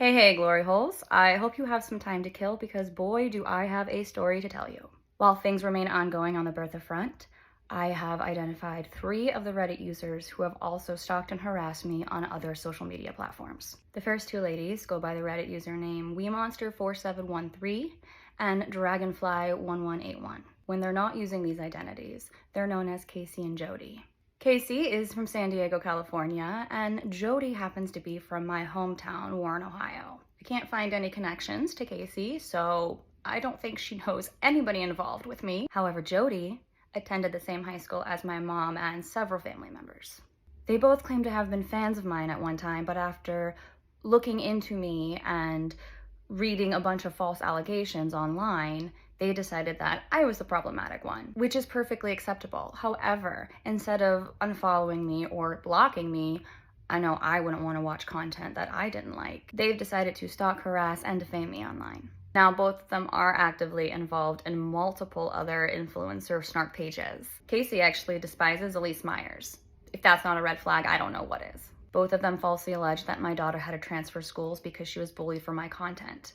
Hey, glory holes. I hope you have some time to kill because boy, do I have a story to tell you. While things remain ongoing on the Bertha front, I have identified 3 of the Reddit users who have also stalked and harassed me on other social media platforms. The first 2 ladies go by the Reddit username WeeMonster4713 and Dragonfly1181. When they're not using these identities, they're known as Casey and Jody. Casey is from San Diego, California, and Jody happens to be from my hometown, Warren, Ohio. I can't find any connections to Casey, so I don't think she knows anybody involved with me. However, Jody attended the same high school as my mom and several family members. They both claim to have been fans of mine at one time, but after looking into me and reading a bunch of false allegations online, they decided that I was the problematic one, which is perfectly acceptable. However, instead of unfollowing me or blocking me, I know I wouldn't want to watch content that I didn't like. They've decided to stalk, harass, and defame me online. Now, both of them are actively involved in multiple other influencer snark pages. Casey actually despises Elise Myers. If that's not a red flag, I don't know what is. Both of them falsely allege that my daughter had to transfer schools because she was bullied for my content.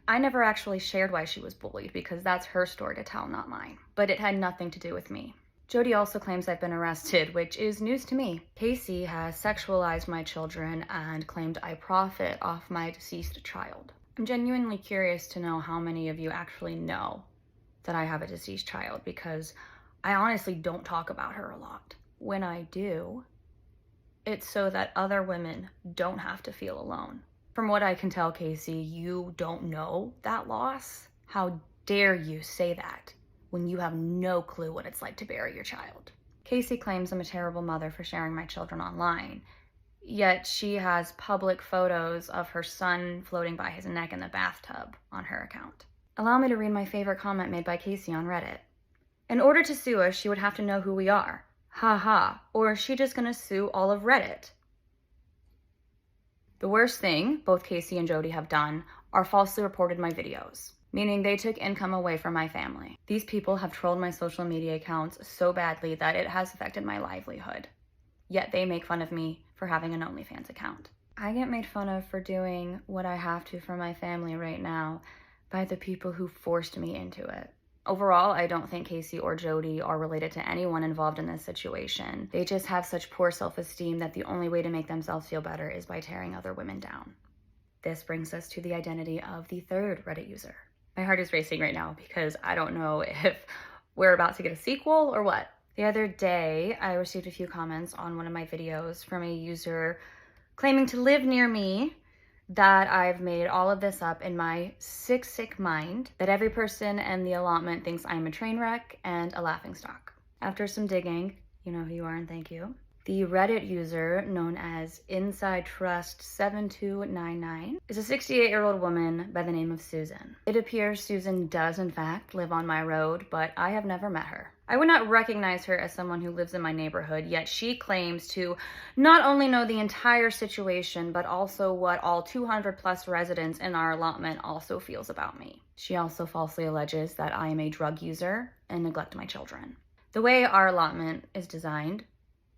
I never actually shared why she was bullied because that's her story to tell, not mine. But it had nothing to do with me. Jody also claims I've been arrested, which is news to me. Casey has sexualized my children and claimed I profit off my deceased child. I'm genuinely curious to know how many of you actually know that I have a deceased child because I honestly don't talk about her a lot. When I do, it's so that other women don't have to feel alone. From what I can tell, Casey, you don't know that loss. How dare you say that when you have no clue what it's like to bury your child? Casey claims I'm a terrible mother for sharing my children online, yet she has public photos of her son floating by his neck in the bathtub on her account. Allow me to read my favorite comment made by Casey on Reddit. In order to sue us, she would have to know who we are. Ha ha. Or is she just gonna sue all of Reddit? The worst thing both Casey and Jody have done are falsely reported my videos, meaning they took income away from my family. These people have trolled my social media accounts so badly that it has affected my livelihood. Yet they make fun of me for having an OnlyFans account. I get made fun of for doing what I have to for my family right now by the people who forced me into it. Overall, I don't think Casey or Jody are related to anyone involved in this situation. They just have such poor self-esteem that the only way to make themselves feel better is by tearing other women down. This brings us to the identity of the 3rd Reddit user. My heart is racing right now because I don't know if we're about to get a sequel or what. The other day, I received a few comments on one of my videos from a user claiming to live near me, that I've made all of this up in my sick mind, that every person in the allotment thinks I'm a train wreck and a laughingstock. After some digging, you know who you are and thank you, the Reddit user known as InsideTrust7299 is a 68-year-old woman by the name of Susan. It appears Susan does in fact live on my road, but I have never met her. I would not recognize her as someone who lives in my neighborhood, yet she claims to not only know the entire situation, but also what all 200 plus residents in our allotment also feels about me. She also falsely alleges that I am a drug user and neglect my children. The way our allotment is designed,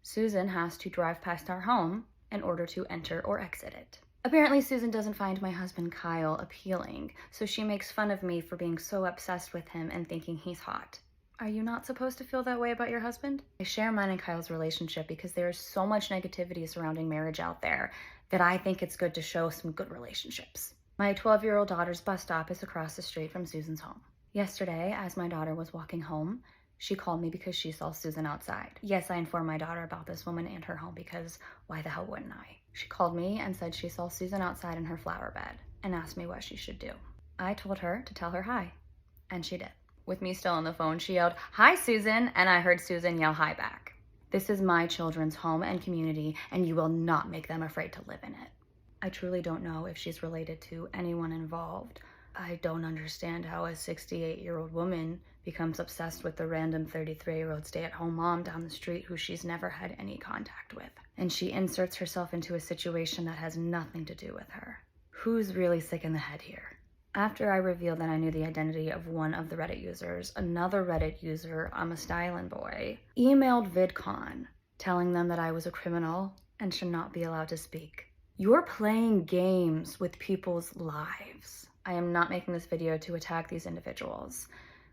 Susan has to drive past our home in order to enter or exit it. Apparently, Susan doesn't find my husband Kyle appealing, so she makes fun of me for being so obsessed with him and thinking he's hot. Are you not supposed to feel that way about your husband? I share mine and Kyle's relationship because there is so much negativity surrounding marriage out there that I think it's good to show some good relationships. My 12-year-old daughter's bus stop is across the street from Susan's home. Yesterday, as my daughter was walking home, she called me because she saw Susan outside. Yes, I informed my daughter about this woman and her home because why the hell wouldn't I? She called me and said she saw Susan outside in her flower bed and asked me what she should do. I told her to tell her hi, and she did. With me still on the phone, she yelled, "Hi, Susan," and I heard Susan yell hi back. This is my children's home and community, and you will not make them afraid to live in it. I truly don't know if she's related to anyone involved. I don't understand how a 68-year-old woman becomes obsessed with the random 33-year-old stay-at-home mom down the street who she's never had any contact with. And she inserts herself into a situation that has nothing to do with her. Who's really sick in the head here? After I revealed that I knew the identity of one of the Reddit users, another Reddit user, I'm a Stylin' Boy, emailed VidCon telling them that I was a criminal and should not be allowed to speak. You're playing games with people's lives. I am not making this video to attack these individuals.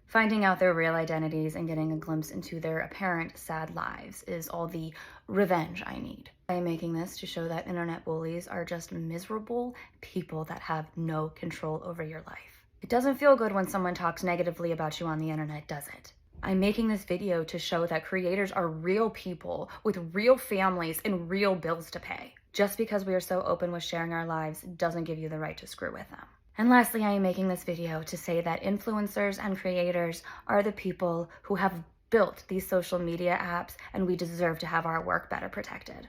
Finding out their real identities and getting a glimpse into their apparent sad lives is all the revenge I need. I am making this to show that internet bullies are just miserable people that have no control over your life. It doesn't feel good when someone talks negatively about you on the internet, does it? I'm making this video to show that creators are real people with real families and real bills to pay. Just because we are so open with sharing our lives doesn't give you the right to screw with them. And lastly, I am making this video to say that influencers and creators are the people who have built these social media apps, and we deserve to have our work better protected.